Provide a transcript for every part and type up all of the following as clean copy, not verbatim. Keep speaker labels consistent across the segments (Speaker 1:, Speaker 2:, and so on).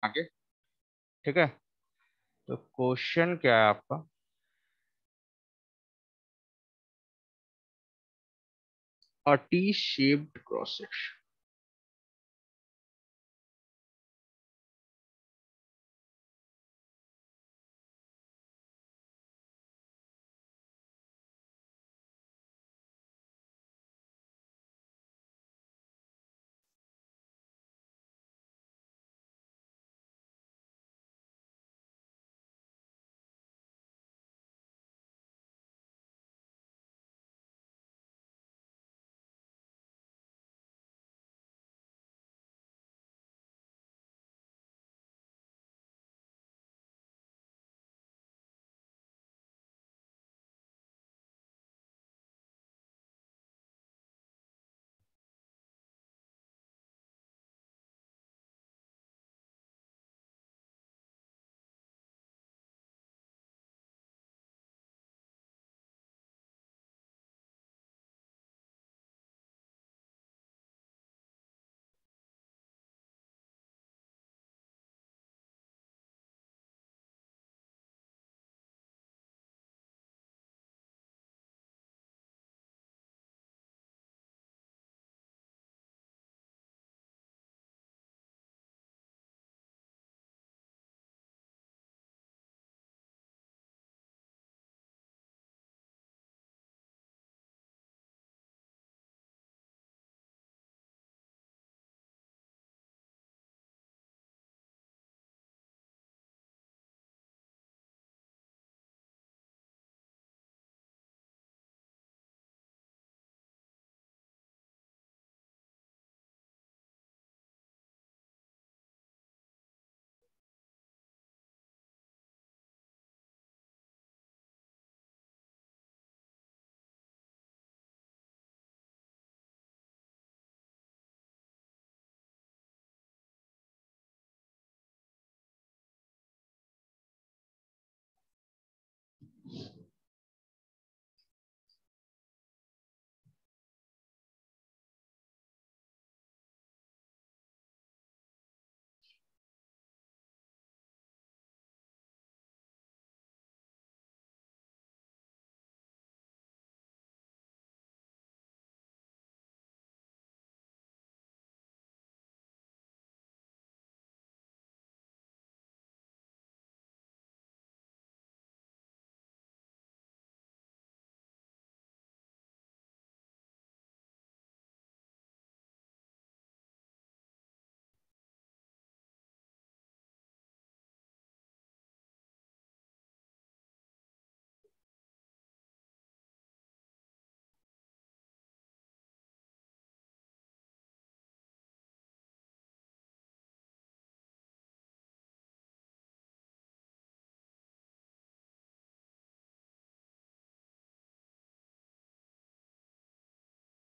Speaker 1: आगे। ठीक है, तो क्वेश्चन क्या है आपका? अ टी शेप्ड क्रॉस सेक्शन।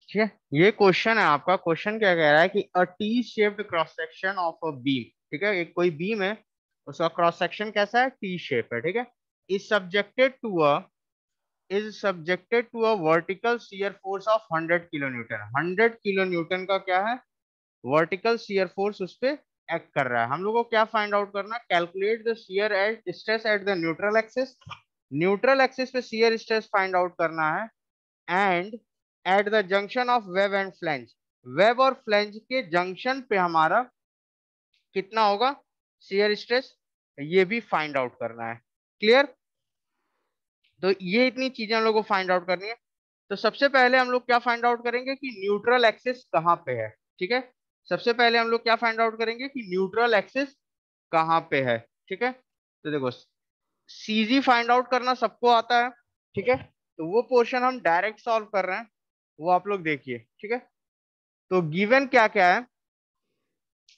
Speaker 1: ठीक है, ये क्वेश्चन है आपका। क्वेश्चन क्या कह रहा है कि a T shaped cross section of a beam. ठीक है, एक कोई बीम है, उसका क्रॉस सेक्शन कैसा है? टी शेप है। ठीक है, is subjected to a vertical shear force of 100 kilo newton. 100 kilo newton का क्या है? वर्टिकल शियर फोर्स उस पे एक्ट कर रहा है। हम लोग को क्या फाइंड आउट करना है? Calculate the shear at stress at the neutral axis. Neutral axis पे शियर स्ट्रेस फाइंड आउट करना है। And at the junction of web and flange, web और फ्लैंज के जंक्शन पे हमारा कितना होगा शियर स्ट्रेस, ये भी फाइंड आउट करना है। क्लियर? तो ये इतनी चीजें हम लोग को फाइंड आउट करनी है। तो सबसे पहले हम लोग क्या फाइंड आउट करेंगे कि न्यूट्रल एक्सिस कहाँ पे है। ठीक है, सबसे पहले हम लोग क्या फाइंड आउट करेंगे कि न्यूट्रल एक्सिस कहाँ पे है। ठीक है, तो देखो, सीजी फाइंड आउट करना सबको आता है। ठीक है, तो वो पोर्शन हम डायरेक्ट सॉल्व कर रहे हैं, वो आप लोग देखिए। ठीक है, तो गिवन क्या क्या है?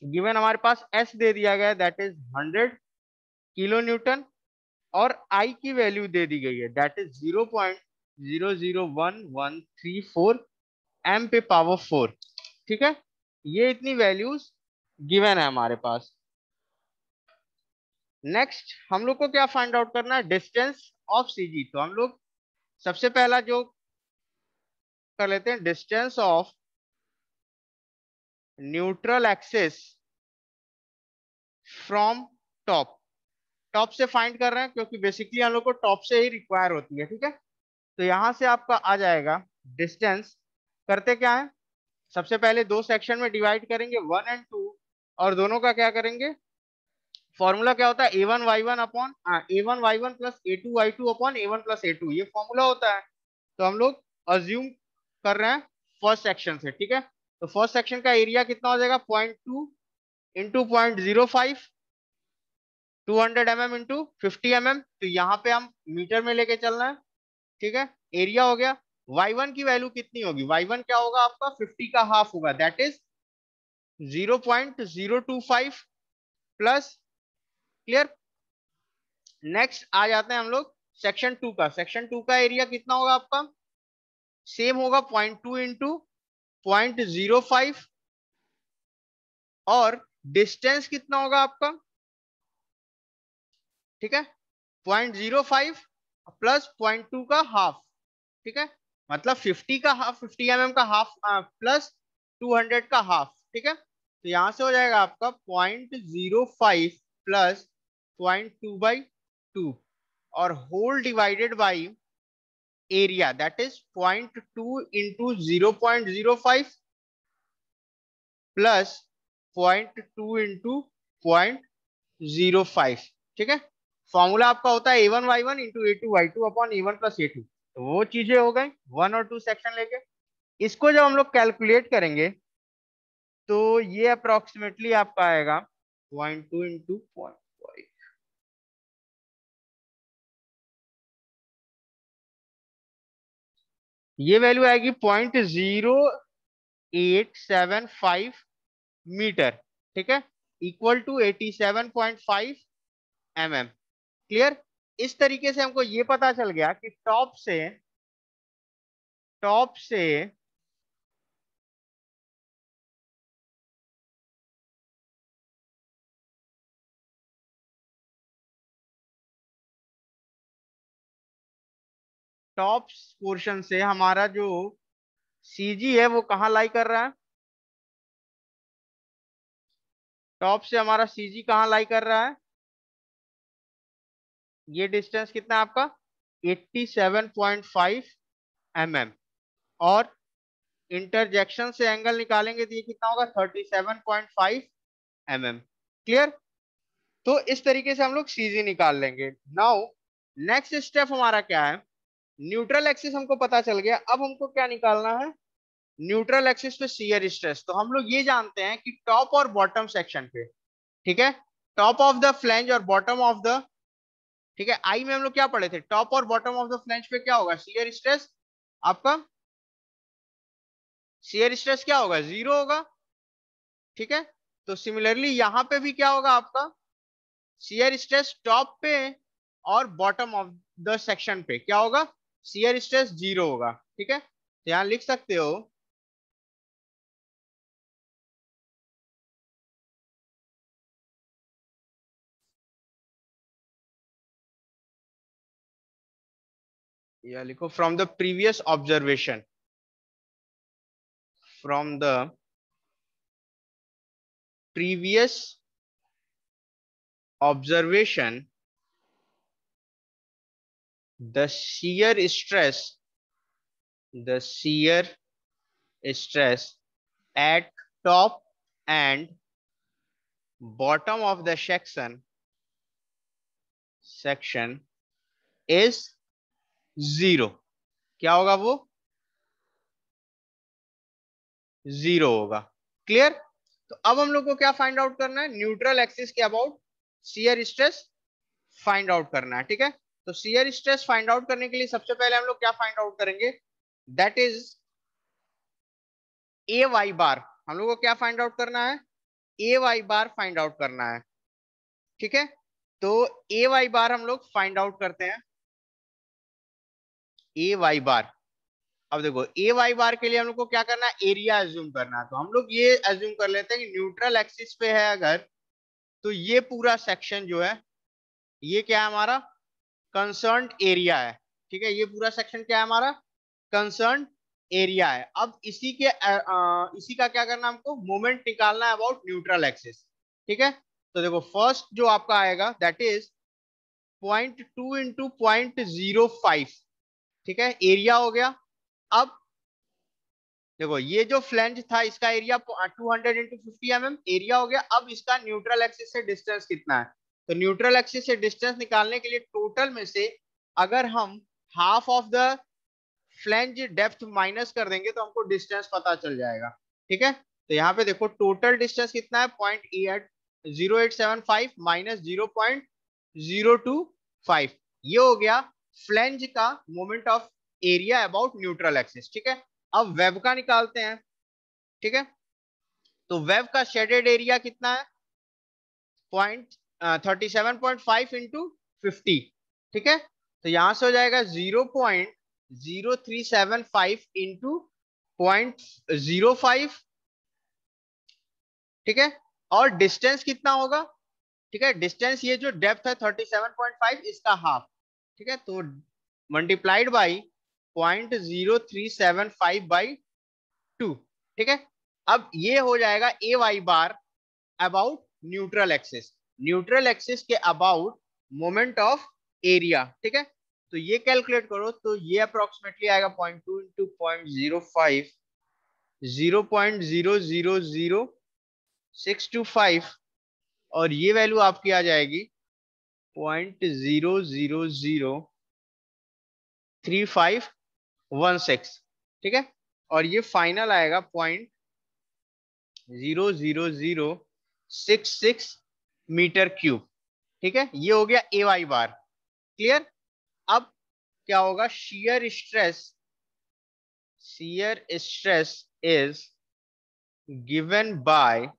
Speaker 1: गिवन हमारे पास एस दे दिया गया है, दैट इज 100 किलो न्यूटन। और आई की वैल्यू दे दी गई है, दैट इज 0.001134 एम पे पावर 4। ठीक है, ये इतनी वैल्यूज गिवन है हमारे पास। नेक्स्ट हम लोग को क्या फाइंड आउट करना है? Distance of CG. तो हम लोग सबसे पहला जो कर लेते हैं, distance of neutral axis from top, top से फाइंड कर रहे हैं क्योंकि बेसिकली हम लोग को टॉप से ही रिक्वायर होती है, ठीक है। तो यहां से आपका आ जाएगा डिस्टेंस। करते क्या है, सबसे पहले दो सेक्शन में डिवाइड करेंगे 1 और 2, और दोनों का क्या करेंगे, फॉर्मूला क्या होता है, A1 Y1 upon A1 Y1 plus A2 Y2 upon A1 plus A2, ये फॉर्मूला होता है। तो हम लोग अज्यूम कर रहे हैं फर्स्ट सेक्शन से, ठीक है। तो फर्स्ट सेक्शन का एरिया कितना हो जाएगा, 0.2 इंटू 0.05, 200 mm इंटू 50 mm। तो यहाँ पे हम मीटर में लेके चलना है, ठीक है। एरिया हो गया। Y1 की वैल्यू कितनी होगी, Y1 क्या होगा आपका, 50 का हाफ होगा, that is 0.025 plus. Clear. Next आ जाते हैं हम लोग सेक्शन 2 का। सेक्शन 2 का एरिया कितना होगा आपका, सेम होगा 0.2 इंटू 0.05, और डिस्टेंस कितना होगा आपका, ठीक है, 0.05 प्लस 0.2 का हाफ, ठीक है। मतलब 50 का हाफ, 50 mm का हाफ प्लस 200 का हाफ, ठीक है। तो यहां से हो जाएगा आपका 0.05 प्लस 0.2/2, और whole divided by area, that is 0.2 into 0.05 plus 0.2 into 0.05, ठीक है। फॉर्मूला आपका होता है A1 Y1 into A2 Y2 upon A1 plus A2। तो वो चीजें हो गई 1 और 2 सेक्शन लेके। इसको जब हम लोग कैलकुलेट करेंगे तो ये अप्रोक्सीमेटली आपका आएगा 0.2 इंटू 0.5, ये वैल्यू आएगी 0.0875 मीटर, ठीक है, इक्वल टू 87.5 mm। क्लियर। इस तरीके से हमको ये पता चल गया कि टॉप से टॉप पोर्शन से हमारा जो सीजी है वो कहाँ लाई कर रहा है, टॉप से हमारा सीजी कहाँ लाई कर रहा है, ये डिस्टेंस कितना है आपका 87.5 mm, और इंटरजेक्शन से एंगल निकालेंगे तो ये कितना होगा 37.5 mm। क्लियर। तो इस तरीके से हम लोग सीजी निकाल लेंगे। नाउ नेक्स्ट स्टेप हमारा क्या है, न्यूट्रल एक्सिस हमको पता चल गया, अब हमको क्या निकालना है, न्यूट्रल एक्सिस पे शियर स्ट्रेस। तो हम लोग ये जानते हैं कि टॉप और बॉटम सेक्शन पे, ठीक है, टॉप ऑफ द फ्लैंज और बॉटम ऑफ द, ठीक है, आई में हम लोग क्या पढ़े थे, टॉप और बॉटम ऑफ द फ्लैंज पे क्या होगा, शियर स्ट्रेस आपका, शियर स्ट्रेस क्या होगा, 0 होगा, ठीक है। तो सिमिलरली यहां पे भी क्या होगा आपका, शियर स्ट्रेस टॉप पे और बॉटम ऑफ द सेक्शन पे क्या होगा, शियर स्ट्रेस 0 होगा, ठीक है। तो यहां लिख सकते हो, या लिखो from the previous observation, from the previous observation, the shear stress at top and bottom of the section is 0। क्या होगा वो, 0 होगा। क्लियर। तो अब हम लोग को क्या फाइंड आउट करना है, न्यूट्रल एक्सिस के about shear stress find out करना है, ठीक है। तो शियर स्ट्रेस फाइंड आउट करने के लिए सबसे पहले हम लोग क्या फाइंड आउट करेंगे, दैट इज ए वाई बार। हम लोग को क्या फाइंड आउट करना है, ए वाई बार फाइंड आउट करना है, ठीक है। तो ए वाई बार हम लोग फाइंड आउट करते हैं, ए वाई बार। अब देखो ए वाई बार के लिए हम लोग को क्या करना है, एरिया एज्यूम करना है। तो हम लोग ये एज्यूम कर लेते हैं कि न्यूट्रल एक्सिस पे है अगर, तो ये पूरा सेक्शन जो है ये क्या है हमारा, कंसर्न एरिया है, ठीक है। ये पूरा सेक्शन क्या है हमारा, कंसर्न एरिया है। अब इसी का क्या करना है हमको, मोमेंट निकालना है अबाउट न्यूट्रल एक्सिस, ठीक है। तो देखो फर्स्ट जो आपका आएगा दैट इज 0.2 इंटू 0.05, ठीक है, एरिया हो गया। अब देखो ये जो फ्लैंज था इसका एरिया 200 इंटू 50 mm एरिया हो गया। अब इसका न्यूट्रल एक्सिस से डिस्टेंस कितना है, तो न्यूट्रल एक्सिस से डिस्टेंस निकालने के लिए टोटल में से अगर हम half of the flange depth minus कर देंगे तो हमको डिस्टेंस पता चल जाएगा, ठीक है। तो यहाँ पे देखो टोटल डिस्टेंस कितना है, 0.0875 माइनस 0.025, ये हो गया फ्लैंज का moment of area about neutral axis, ठीक है। अब वेब का निकालते हैं, ठीक है। तो वेब का शेडेड एरिया कितना है, 37.5 इंटू 50, ठीक है। तो यहां से हो जाएगा 0.0375 इंटू 0.05, ठीक है। और डिस्टेंस कितना होगा, ठीक है, डिस्टेंस ये जो डेप्थ है 37.5 इसका हाफ, ठीक है, तो मल्टीप्लाइड बाई 0.0375 बाई 2, ठीक है। अब ये हो जाएगा A Y bar about neutral axis, neutral axis के अबाउट मोमेंट ऑफ एरिया, ठीक है। तो ये कैलकुलेट करो तो ये अप्रोक्सीमेटली आएगा 0.2 इंटू 0.05, 0.000625, और ये वैल्यू आपकी आ जाएगी 0.003516, ठीक है। और ये फाइनल आएगा 0.00066 मीटर क्यूब, ठीक है। ये हो गया ए वाई बार, क्लियर। अब क्या होगा, shear stress is given by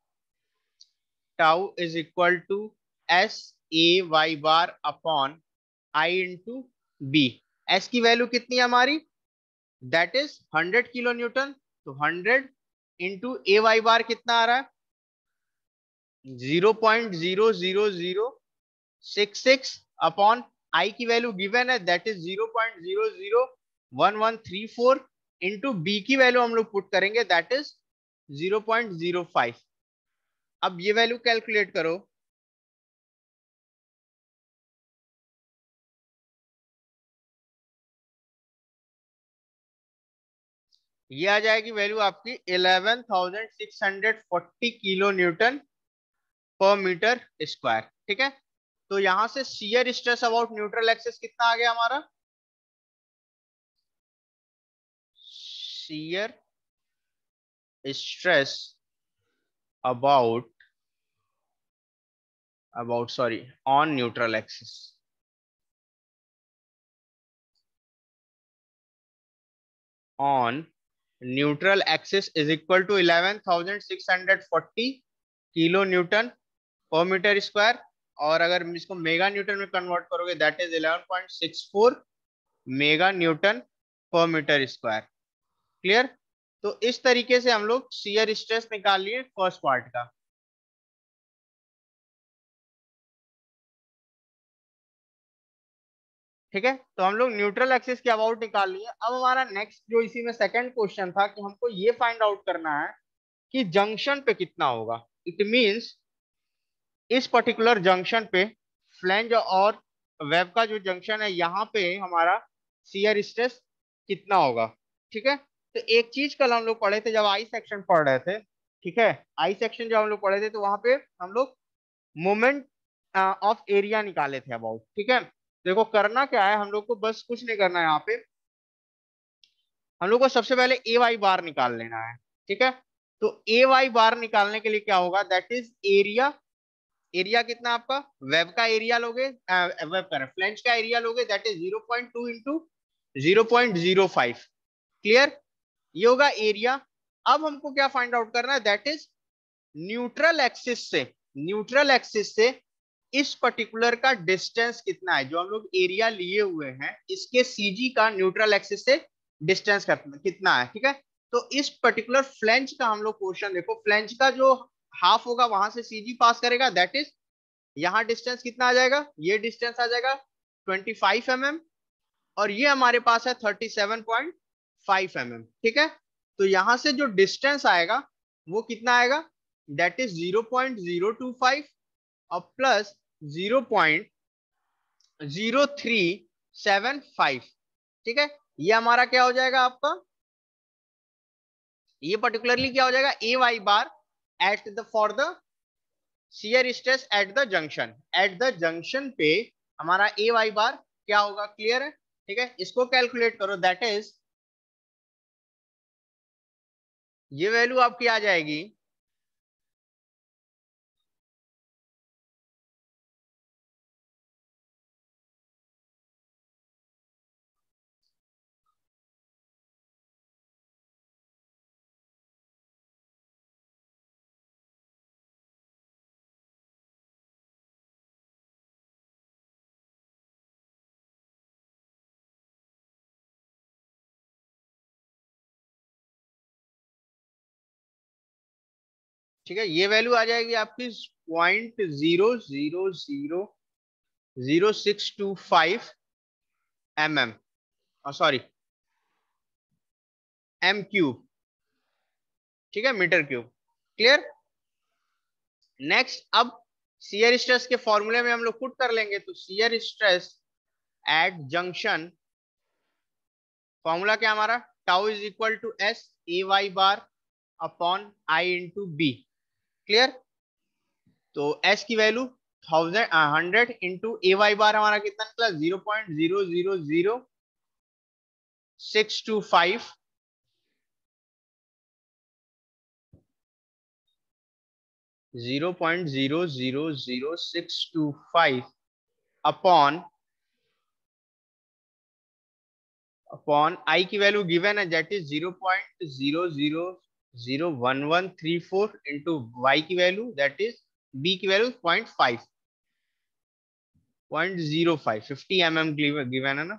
Speaker 1: tau is equal to s a y bar upon I into b। s की वैल्यू कितनी है हमारी, दैट इज 100 किलो न्यूटन, तो 100 इंटू ए वाई बार कितना आ रहा है, 0.00066 अपॉन आई की वैल्यू गिवन है दैट इज 0.001134 इंटू बी की वैल्यू हम लोग पुट करेंगे दैट इज 0.05। अब ये वैल्यू कैलकुलेट करो, ये आ जाएगी वैल्यू आपकी 11,640 kilo newton per metre square, ठीक है। तो यहां से shear stress about neutral axis कितना आ गया हमारा, shear stress about sorry on neutral axis, on neutral axis is equal to 11,640 kilo newton per metre square, और अगर इसको मेगा न्यूटन में कन्वर्ट करोगे that is 11.64 mega newton per metre square, clear. तो इस तरीके से हम लोग शियर स्ट्रेस निकाल लिए फर्स्ट पार्ट का। ठीक है, तो हम लोग न्यूट्रल एक्सिस के अबाउट निकाल लिए। अब हमारा नेक्स्ट जो इसी में सेकंड क्वेश्चन था कि हमको ये फाइंड आउट करना है कि जंक्शन पे कितना होगा। इट मींस इस पर्टिकुलर जंक्शन पे फ्लैंज और वेब का जो जंक्शन है यहाँ पे हमारा शियर स्ट्रेस कितना होगा, ठीक है। तो एक चीज कल हम लोग पढ़े थे जब आई सेक्शन पढ़ रहे थे, ठीक है, आई सेक्शन जब हम लोग पढ़े थे तो वहां पे हम लोग मोमेंट ऑफ एरिया निकाले थे अबाउट, ठीक है। देखो करना क्या है, हम लोग को बस कुछ नहीं करना है, यहाँ पे हम लोग को सबसे पहले ए वाई बार निकाल लेना है, ठीक है। तो ए वाई बार निकालने के लिए क्या होगा, दैट इज एरिया, एरिया कितना आपका, वेब का एरिया लोगे, वेब का फ्लैंज का एरिया लोगे दैट इज 0.2 इंटू 0.05, क्लियर, ये होगा एरिया। अब हमको क्या फाइंड आउट करना है, दैट इज न्यूट्रल एक्सिस से, न्यूट्रल एक्सिस से इस पर्टिकुलर का डिस्टेंस कितना है, जो हम लोग एरिया लिए हुए हैं इसके सीजी का न्यूट्रल एक्सिस से डिस्टेंस कितना है, ठीक है। तो इस पर्टिकुलर फ्लैंज का हम लोग क्वेश्चन देखो, फ्लैंज का जो हाफ होगा वहां से सीजी पास करेगा दैट इज, यहाँ डिस्टेंस कितना आ जाएगा, ये डिस्टेंस आ जाएगा 25 mm, और ये हमारे पास है 37.5 mm, ठीक है। तो यहां से जो डिस्टेंस आएगा वो कितना आएगा, दैट इज 0.025 और प्लस 0.0375, ठीक है। ये हमारा क्या हो जाएगा आपका, ये पर्टिकुलरली क्या हो जाएगा, A Y bar at the for the shear stress at the junction पे हमारा ए वाई बार क्या होगा, क्लियर है, ठीक है। इसको कैलकुलेट करो, दैट इज ये वैल्यू आपकी आ जाएगी ठीक है, ये वैल्यू आ जाएगी आपकी 0.0000625 सॉरी एम क्यूब, ठीक है, मीटर क्यूब, क्लियर। नेक्स्ट अब शियर स्ट्रेस के फॉर्मूले में हम लोग पुट कर लेंगे, तो shear stress at junction, formula क्या हमारा, tau is equal to S A Y bar upon I into B, clear. तो एस की value 100 into A Y bar हमारा कितना निकला, 0.0000625 0.0000625 अपॉन अपॉन आई की वैल्यू गिवन है, दैट इज 0.0001134 इंटू वाई की वैल्यू, दैट इज बी की value 0.05 50 mm given है ना,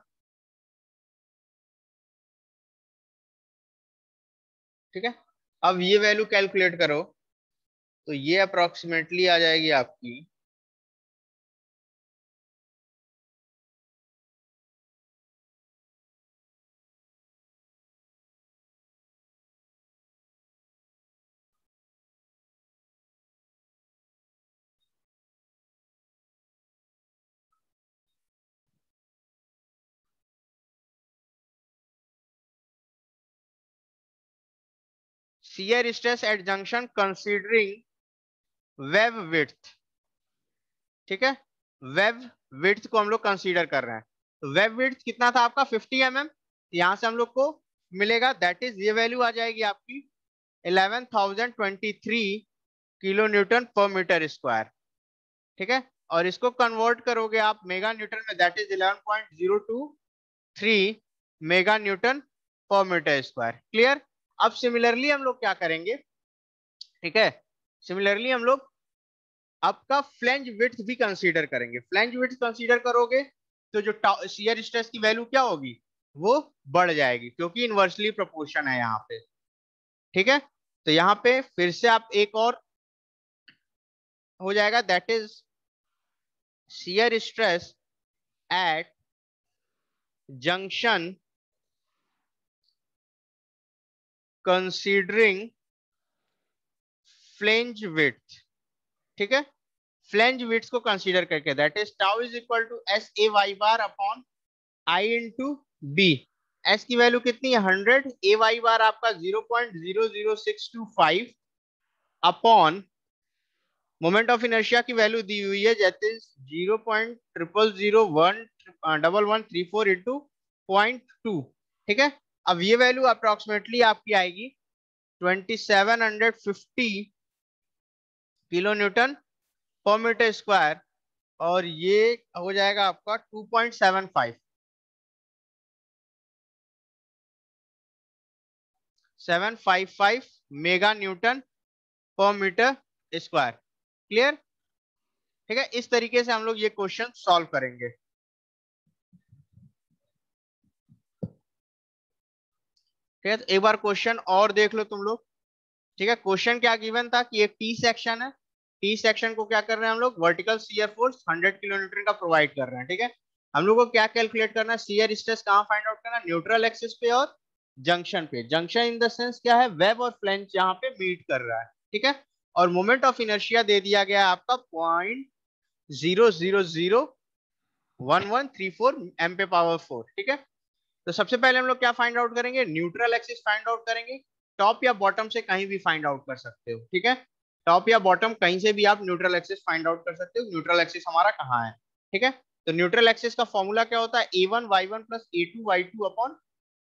Speaker 1: ठीक है। अब ये वैल्यू कैलकुलेट करो, तो ये अप्रोक्सीमेटली आ जाएगी आपकी shear stress at junction considering web width, ठीक है। वेब विड्थ को हम लोग कंसीडर कर रहे हैं, तो वेब विड्थ कितना था आपका 50 mm, यहां से हम लोग को मिलेगा, दैट इज ये वैल्यू आ जाएगी आपकी 11,023 kilo newton per metre square, ठीक है। और इसको कन्वर्ट करोगे आप मेगा न्यूटन में, that is 11.023 mega newton per metre square, clear. अब सिमिलरली हम लोग क्या करेंगे, ठीक है, सिमिलरली हम लोग आपका फ्लैंज विड्थ भी कंसीडर करेंगे। फ्लैंज विड्थ कंसीडर करोगे तो जो शियर स्ट्रेस की वैल्यू क्या होगी, वो बढ़ जाएगी, क्योंकि इनवर्सली प्रोपोर्शन है यहाँ पे, ठीक है। तो यहाँ पे फिर से आप एक और हो जाएगा, that is shear stress at junction considering flange width, ठीक है। फ्लैंज विड्थ को कंसीडर करके, that is tau is equal to S A Y bar upon I into B. S की वैल्यू कितनी है 100, ए वाई बार आपका 0.00625 upon moment of inertia की value दी हुई है, दैट इज 0.0001134 इंटू 0.2, ठीक है। अब ये वैल्यू अप्रोक्सीमेटली आपकी आएगी 2750 kilo newton per metre square, और ये हो जाएगा आपका 2.755 mega newton per metre square, clear, ठीक है। इस तरीके से हम लोग ये क्वेश्चन सॉल्व करेंगे, ठीक है। तो एक बार क्वेश्चन और देख लो तुम लोग, ठीक है। क्वेश्चन क्या गिवन था कि एक टी सेक्शन है, टी सेक्शन को क्या कर रहे हैं हम लोग, vertical shear force 100 kilo newton का प्रोवाइड कर रहे हैं, ठीक है। हम लोग को क्या कैलकुलेट करना है, शियर स्ट्रेस कहाँ फाइंड आउट करना है, न्यूट्रल एक्सिस पे और जंक्शन पे। जंक्शन इन द सेंस क्या है, वेब और फ्लैंज यहाँ पे मीट कर रहा है, ठीक है। और मोमेंट ऑफ इनर्शिया दे दिया गया है आपका 0.001134 एम पे पावर 4, ठीक है। तो सबसे पहले हम लोग क्या फाइंड आउट करेंगे, न्यूट्रल एक्सिस फाइंड आउट करेंगे। टॉप या बॉटम से कहीं भी फाइंड आउट कर सकते हो, ठीक है। टॉप या बॉटम कहीं से भी आप न्यूट्रल एक्सिस फाइंड आउट कर सकते हो, न्यूट्रल एक्सिस हमारा कहाँ है, ठीक है। तो न्यूट्रल एक्सिस का फॉर्मूला क्या होता है, a1 y1 plus a2 y2 upon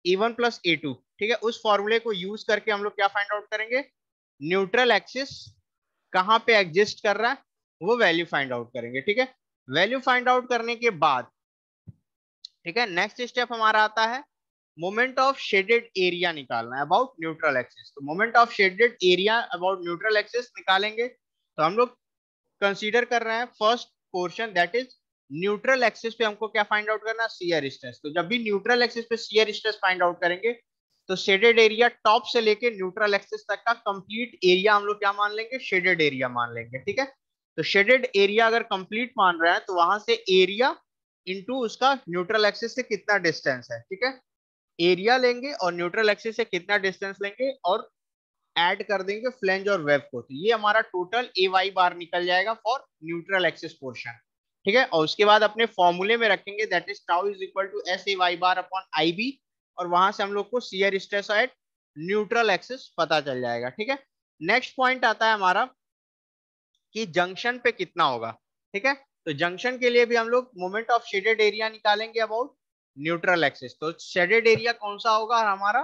Speaker 1: a1 plus a2, ठीक है। उस फॉर्मूले को यूज करके हम लोग क्या फाइंड आउट करेंगे, न्यूट्रल एक्सिस कहाँ पे एग्जिस्ट कर रहा है वो वैल्यू फाइंड आउट करेंगे, ठीक है। वैल्यू फाइंड आउट करने के बाद, ठीक है, नेक्स्ट स्टेप हमारा आता है मोमेंट ऑफ शेडेड एरिया निकालना है अबाउट न्यूट्रल एक्सिस। तो moment of shaded area about neutral axis निकालेंगे तो हम लोग कंसीडर कर रहे हैं first portion, that is neutral axis पे हमको क्या फाइंड आउट करना है, शियर स्ट्रेस। तो जब भी न्यूट्रल एक्सिस पे शियर स्ट्रेस फाइंड आउट करेंगे तो शेडेड एरिया टॉप से लेके न्यूट्रल एक्सिस तक का कंप्लीट एरिया हम लोग क्या मान लेंगे, शेडेड एरिया मान लेंगे, ठीक है। तो शेडेड एरिया अगर कंप्लीट मान रहे हैं तो वहां से एरिया इंटू उसका न्यूट्रल एक्सिस से कितना डिस्टेंस है, ठीक है। एरिया लेंगे और न्यूट्रल एक्सिस से कितना डिस्टेंस लेंगे और ऐड कर देंगे फ्लेंज और वेब को, तो ये हमारा टोटल ए वाई बार निकल जाएगा फॉर न्यूट्रल एक्सिस पोर्शन, ठीक है। और उसके बाद अपने फॉर्मूले में रखेंगे that is tau is equal to S A Y bar upon I B, और वहां से हम लोग को shear stress at neutral axis पता चल जाएगा, ठीक है। नेक्स्ट पॉइंट आता है हमारा कि जंक्शन पे कितना होगा, ठीक है। तो जंक्शन के लिए भी हम लोग मोमेंट ऑफ शेडेड एरिया निकालेंगे अबाउट न्यूट्रल एक्सिस। तो शेडेड एरिया कौन सा होगा, हमारा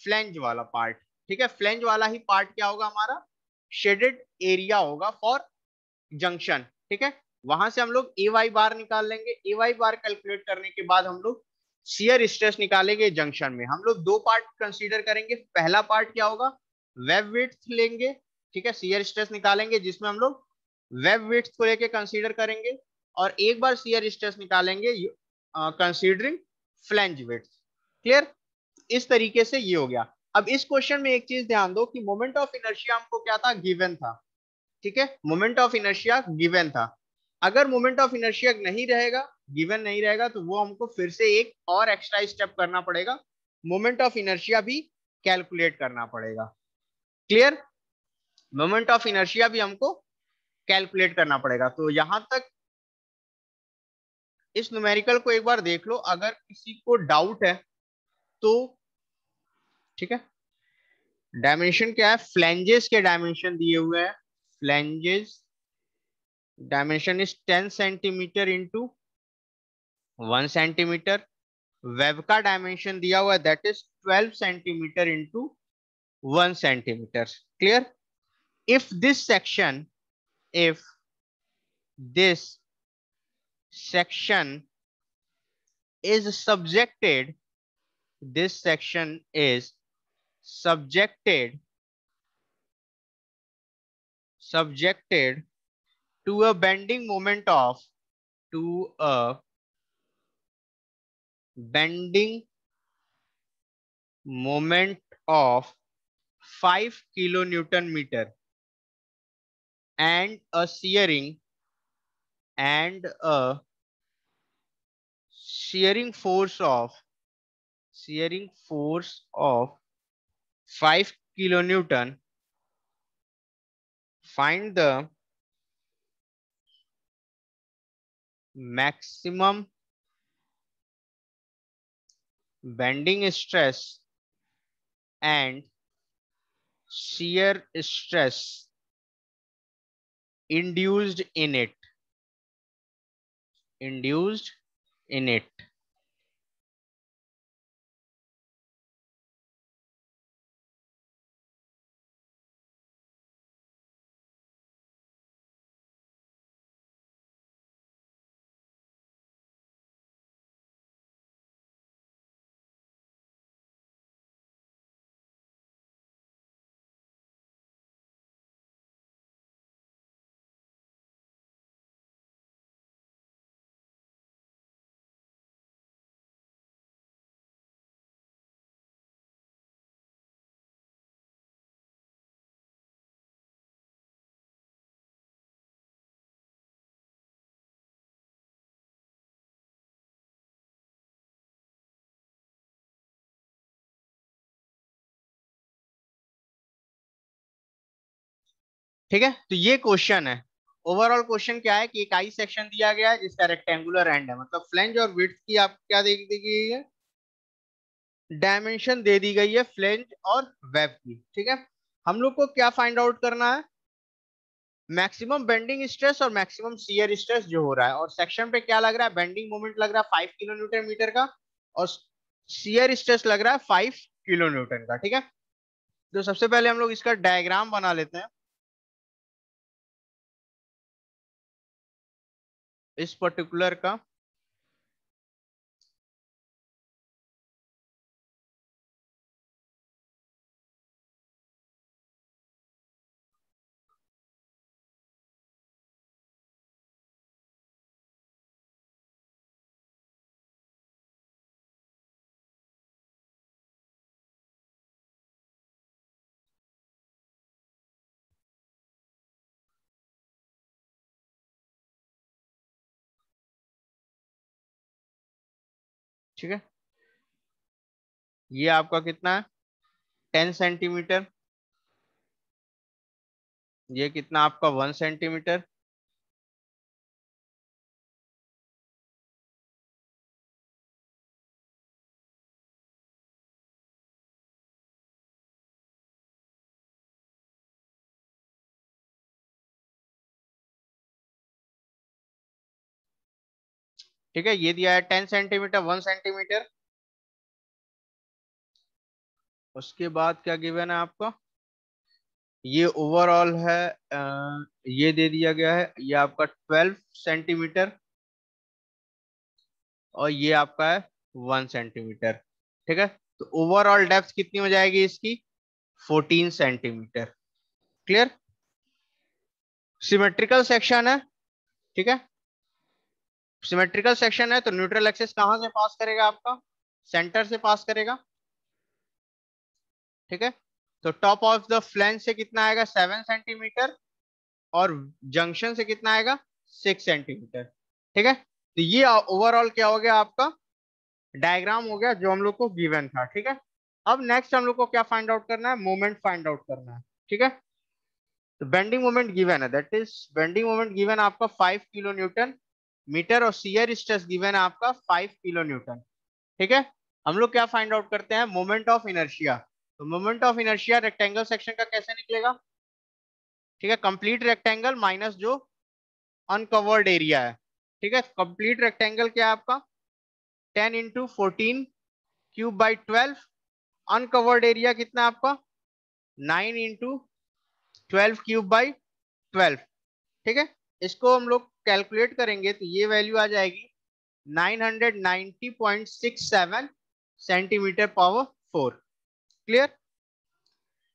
Speaker 1: फ्लैंज वाला पार्ट, ठीक है। फ्लैंज वाला ही पार्ट क्या होगा, हमारा शेडेड एरिया होगा फॉर जंक्शन, ठीक है। वहां से हम लोग ए वाई बार निकाल लेंगे। ए वाई बार कैलकुलेट करने के बाद हम लोग शियर स्ट्रेस निकालेंगे जंक्शन में। हम लोग दो पार्ट कंसीडर करेंगे, पहला पार्ट क्या होगा, वेब विड्थ लेंगे, ठीक है। शियर स्ट्रेस निकालेंगे जिसमें हम लोग वेब विड्थ को लेके कंसीडर करेंगे, और एक बार शियर स्ट्रेस निकालेंगे कंसीडरिंग फ्लैंज विड्थ। क्लियर, इस तरीके से ये हो गया। अब इस क्वेश्चन में एक चीज ध्यान दो कि मोमेंट ऑफ इनर्शिया हमको क्या था, गिवन था, ठीक है। मोमेंट ऑफ इनर्शिया गिवन था। अगर मोमेंट ऑफ इनर्शिया नहीं रहेगा, गिवन नहीं रहेगा, तो वो हमको फिर से एक और एक्स्ट्रा स्टेप करना पड़ेगा, मोमेंट ऑफ इनर्शिया भी कैलकुलेट करना पड़ेगा। क्लियर, मोमेंट ऑफ इनर्शिया भी हमको कैलकुलेट करना पड़ेगा। तो यहां तक इस न्यूमेरिकल को एक बार देख लो, अगर किसी को डाउट है तो, ठीक है। डायमेंशन क्या है, फ्लैंजेस के डायमेंशन दिए हुए हैं। Flanges dimension is 10 centimetre into 1 centimetre. Web का डायमेंशन दिया हुआ है that is 12 centimetre into 1 centimetre. Clear, if this section, if this section is subjected, this section is subjected to a bending moment of, to a bending moment of 5 kilonewton meter and a and a shearing force of, shearing force of 5 kilonewton, find the maximum bending stress and shear stress induced in it, induced in it। ठीक है, तो ये question है, overall question क्या है कि एक I section दिया गया है जिसका रेक्टेंगुलर एंड है, मतलब फ्लेंज और विड्थ की आप क्या दे दी गई है, डायमेंशन दे दी गई है फ्लेंज और वेब की। ठीक है, हम लोग को क्या फाइंड आउट करना है, मैक्सिमम बेंडिंग स्ट्रेस और मैक्सिमम शियर स्ट्रेस जो हो रहा है, और सेक्शन पे क्या लग रहा है, बेंडिंग मोमेंट लग रहा है 5 किलो न्यूटन मीटर का, और शियर स्ट्रेस लग रहा है 5 किलो न्यूटन का। ठीक है, तो सबसे पहले हम लोग इसका डायग्राम बना लेते हैं इस पर्टिकुलर का। ठीक है, ये आपका कितना है, 10 सेंटीमीटर, ये कितना आपका 1 सेंटीमीटर, ठीक है, ये दिया है 10 सेंटीमीटर, 1 सेंटीमीटर। उसके बाद क्या गिवन है आपका, ये ओवरऑल है, ये दे दिया गया है, ये आपका 12 सेंटीमीटर, और ये आपका है 1 सेंटीमीटर। ठीक है, तो ओवरऑल डेप्थ कितनी हो जाएगी इसकी, 14 सेंटीमीटर। क्लियर, सिमेट्रिकल सेक्शन है। ठीक है, सिमेट्रिकल सेक्शन है तो न्यूट्रल एक्सिस कहां से पास करेगा आपका, सेंटर से पास करेगा। ठीक है, तो टॉप ऑफ द फ्लैंज से कितना आएगा, 7 सेंटीमीटर, और जंक्शन से कितना आएगा, 6 सेंटीमीटर। ठीक है, तो ये ओवरऑल क्या हो गया आपका, डायग्राम हो गया जो हम लोग को गिवन था। ठीक है, अब नेक्स्ट हम लोग को क्या फाइंड आउट करना है, मोमेंट फाइंड आउट करना है। ठीक है, तो बेंडिंग मोमेंट गिवन है, that is bending moment given आपका 5 किलो न्यूटन मीटर, और शियर स्ट्रेस गिवन है आपका 5 किलो न्यूटन। ठीक है, हम लोग क्या फाइंड आउट करते हैं, मोमेंट ऑफ इनर्शिया। तो moment of inertia rectangle section का कैसे निकलेगा, ठीक है, कंप्लीट रेक्टेंगल माइनस जो अनकवर्ड एरिया है। ठीक है, कंप्लीट रेक्टेंगल क्या है आपका, 10 × 14 क्यूब बाई 12, अनकवर्ड एरिया कितना है आपका, 9 × 12 क्यूब बाई 12। ठीक है, इसको हम लोग कैलकुलेट करेंगे तो ये वैल्यू आ जाएगी 990.67 सेंटीमीटर पावर 4। क्लियर,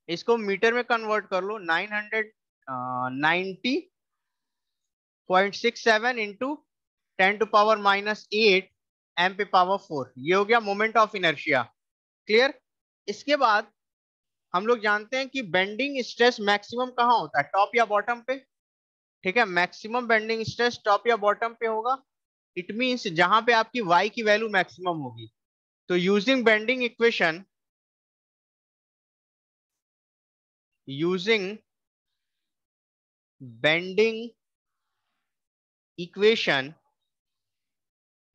Speaker 1: इसको मीटर में कन्वर्ट कर लो, 990.67 इंटू 10⁻⁻8 एम पे पावर 4, ये हो गया मोमेंट ऑफ इनर्शिया। क्लियर, इसके बाद हम लोग जानते हैं कि बेंडिंग स्ट्रेस मैक्सिमम कहाँ होता है, टॉप या बॉटम पे। ठीक है, मैक्सिमम बेंडिंग स्ट्रेस टॉप या बॉटम पे होगा, इट मींस जहां पे आपकी y की वैल्यू मैक्सिमम होगी। तो using bending equation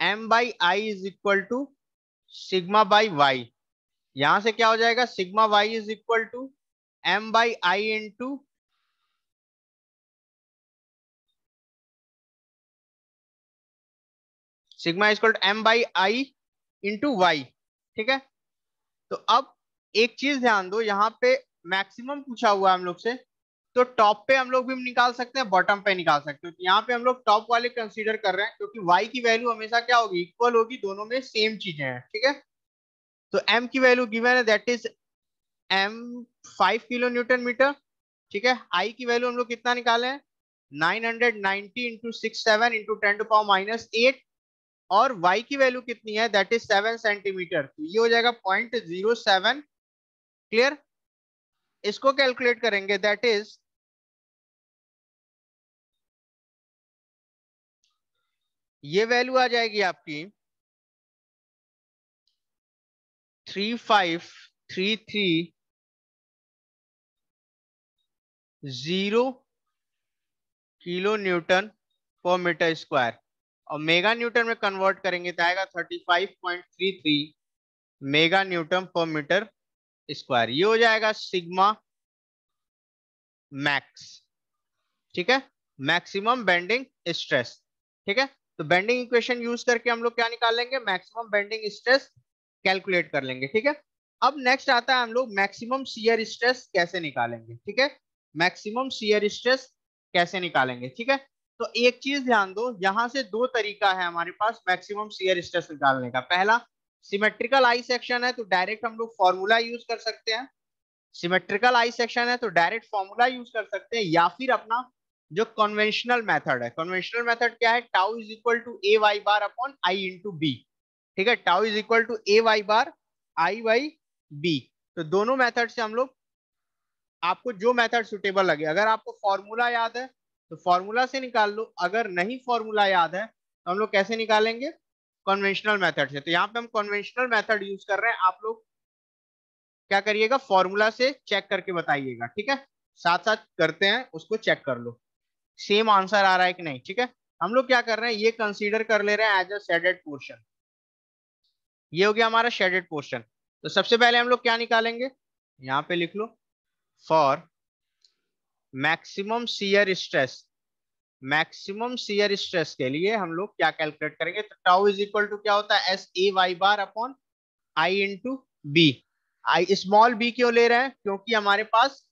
Speaker 1: m by I is equal to sigma by Y, यहां से क्या हो जाएगा, sigma Y is equal to m by I into sigma is equal to m by I into Y. ठीक है, तो अब एक चीज ध्यान दो, यहाँ पे मैक्सिमम पूछा हुआ है हम लोग से, तो टॉप पे हम लोग भी निकाल सकते हैं, बॉटम पे निकाल सकते हैं, तो यहाँ पे हम लोग टॉप वाले कंसीडर कर रहे हैं क्योंकि y की वैल्यू हमेशा क्या होगी, इक्वल होगी, दोनों में सेम चीजें हैं। ठीक है, तो m की वैल्यू गिवन है, that is m 5 kilo newton metre. ठीक है, i की वैल्यू हम लोग कितना निकाले हैं, 990 × 67 × 10⁻⁸, और y की वैल्यू कितनी है, दैट इज 7 सेंटीमीटर, तो ये हो जाएगा 0.07। क्लियर, इसको कैलकुलेट करेंगे, दैट इज ये वैल्यू आ जाएगी आपकी 3533 0 kilo newton per metre square, और मेगा न्यूटन में कन्वर्ट करेंगे तो आएगा 35.33 mega newton per metre square. ये हो जाएगा सिग्मा मैक्स, ठीक है, मैक्सिमम बेंडिंग स्ट्रेस। ठीक है, तो बेंडिंग इक्वेशन यूज करके हम लोग क्या निकाल लेंगे, मैक्सिमम बेंडिंग स्ट्रेस कैलकुलेट कर लेंगे। ठीक है, अब नेक्स्ट आता है हम लोग मैक्सिमम शियर स्ट्रेस कैसे निकालेंगे। ठीक है, मैक्सिमम शियर स्ट्रेस कैसे निकालेंगे। ठीक है, तो एक चीज ध्यान दो, यहां से दो तरीका है हमारे पास मैक्सिमम शियर स्ट्रेस निकालने का। पहला, सिमेट्रिकल आई सेक्शन है तो डायरेक्ट हम लोग फॉर्मूला यूज कर सकते हैं, सिमेट्रिकल आई सेक्शन है तो डायरेक्ट फॉर्मूला यूज कर सकते हैं, या फिर अपना जो कन्वेंशनल मेथड है। कन्वेंशनल मेथड क्या है, tau is equal to A Y bar upon I into B. ठीक है, tau is equal to A Y bar I by B. तो दोनों मेथड से हम लोग, आपको जो मेथड सुटेबल लगे, अगर आपको फॉर्मूला याद है तो फॉर्मूला से निकाल लो, अगर नहीं फॉर्मूला याद है तो हम लोग कैसे निकालेंगे, कन्वेंशनल मेथड से। तो यहाँ पे हम कन्वेंशनल मेथड यूज कर रहे हैं, आप लोग क्या करिएगा, फॉर्मूला से चेक करके बताइएगा। ठीक है, साथ साथ करते हैं, उसको चेक कर लो सेम आंसर आ रहा है कि नहीं। ठीक है, हम लोग क्या कर रहे हैं, ये कंसीडर कर ले रहे हैं एज अ शेडेड पोर्शन। ये हो गया हमारा शेडेड पोर्शन। तो सबसे पहले हम लोग क्या निकालेंगे, यहाँ पे लिख लो, for maximum shear stress, maximum shear stress के लिए हम लोग क्या कैलकुलेट करेंगे, तो टाउ इज इक्वल टू क्या होता है, S A Y bar upon I into B. I small B क्यों ले रहे हैं, क्योंकि हमारे पास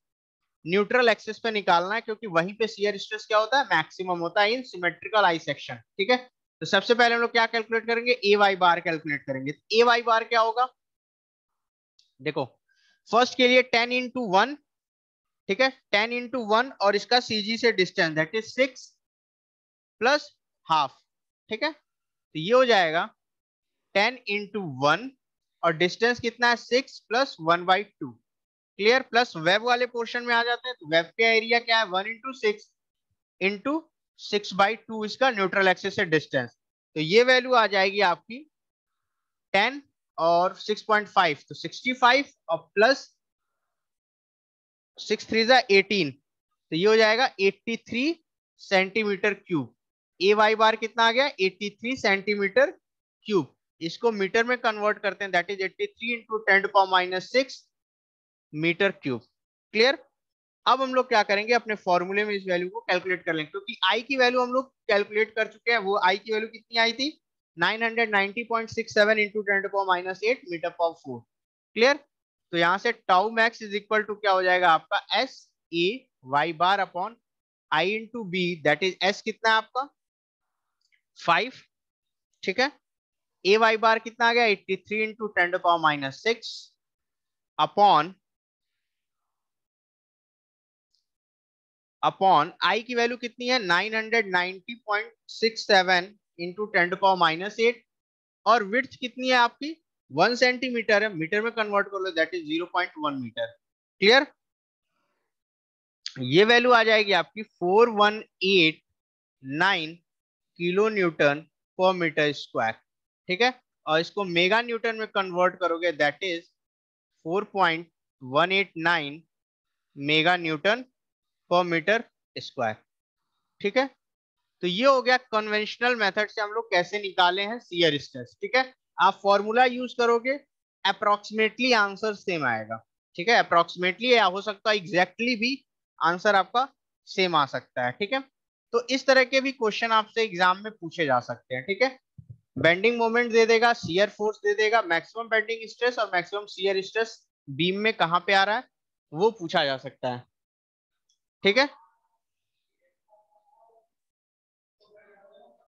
Speaker 1: न्यूट्रल एक्सिस पे निकालना है, क्योंकि वहीं पे शियर स्ट्रेस क्या होता है, मैक्सिमम होता है इन सिमेट्रिकल आई सेक्शन। ठीक है, तो सबसे पहले हम लोग क्या कैलकुलेट करेंगे, ए वाई बार कैलकुलेट करेंगे। ए वाई बार क्या होगा, देखो, फर्स्ट के लिए 10 into 1, ठीक है, 10 into 1, और इसका सीजी से distance that is 6 plus half. ठीक है, तो ये हो जाएगा 10 into 1, और डिस्टेंस कितना है, 6 + 1/2। क्लियर, प्लस वेब वाले पोर्शन में आ जाते हैं, तो वेब का एरिया क्या है, 1 into 6 इसका न्यूट्रल एक्सिस से डिस्टेंस। तो ये वैल्यू आ जाएगी आपकी 10 और 6.5, तो 65, और प्लस 6 3 18, तो ये हो जाएगा 83 centimetre cube. A Y bar कितना आ गया, 83 सेंटीमीटर क्यूब। इसको मीटर में कन्वर्ट करते हैं, that is 83 into 10⁻⁶ metre cube. Clear, अब हम लोग क्या करेंगे, अपने फॉर्मूले में इस वैल्यू को कैलकुलेट कर लेंगे, क्योंकि आई की वैल्यू हम लोग कैलकुलेट कर चुके हैं। वो आई की वैल्यू कितनी आई थी, 990.67 इंटू 10⁻⁸ मीटर पर 4। क्लियर, तो यहां से tau max is equal to क्या हो जाएगा आपका, S A Y bar upon I into B, that is S कितना है आपका 5। ठीक है, ए वाई बार कितना आ गया, 83 इंटू 10⁻⁶ अपॉन आई की वैल्यू कितनी है, 990.67 इंटू 10⁻⁸, और विड्थ कितनी है आपकी 1 सेंटीमीटर है, मीटर में कन्वर्ट कर लो, दैट इज 0.1 मीटर। क्लियर, ये वैल्यू आ जाएगी आपकी 4189 kilo newton per metre square. ठीक है, और इसको मेगा न्यूटन में कन्वर्ट करोगे, that is 4.189 mega newton per metre square. ठीक है, तो ये हो गया कन्वेंशनल मेथड से हम लोग कैसे निकाले हैं शियर स्ट्रेस। ठीक है, आप फॉर्मूला यूज करोगे, अप्रोक्सीमेटली आंसर सेम आएगा। ठीक है, अप्रोक्सीमेटली, या हो सकता है एग्जैक्टली भी आंसर आपका सेम आ सकता है। ठीक है, तो इस तरह के भी क्वेश्चन आपसे एग्जाम में पूछे जा सकते हैं। ठीक है, बेंडिंग मोमेंट दे देगा, शियर फोर्स दे देगा, मैक्सिमम बेंडिंग स्ट्रेस और मैक्सिमम शियर स्ट्रेस बीम में कहां पे आ रहा है वो पूछा जा सकता है। ठीक है,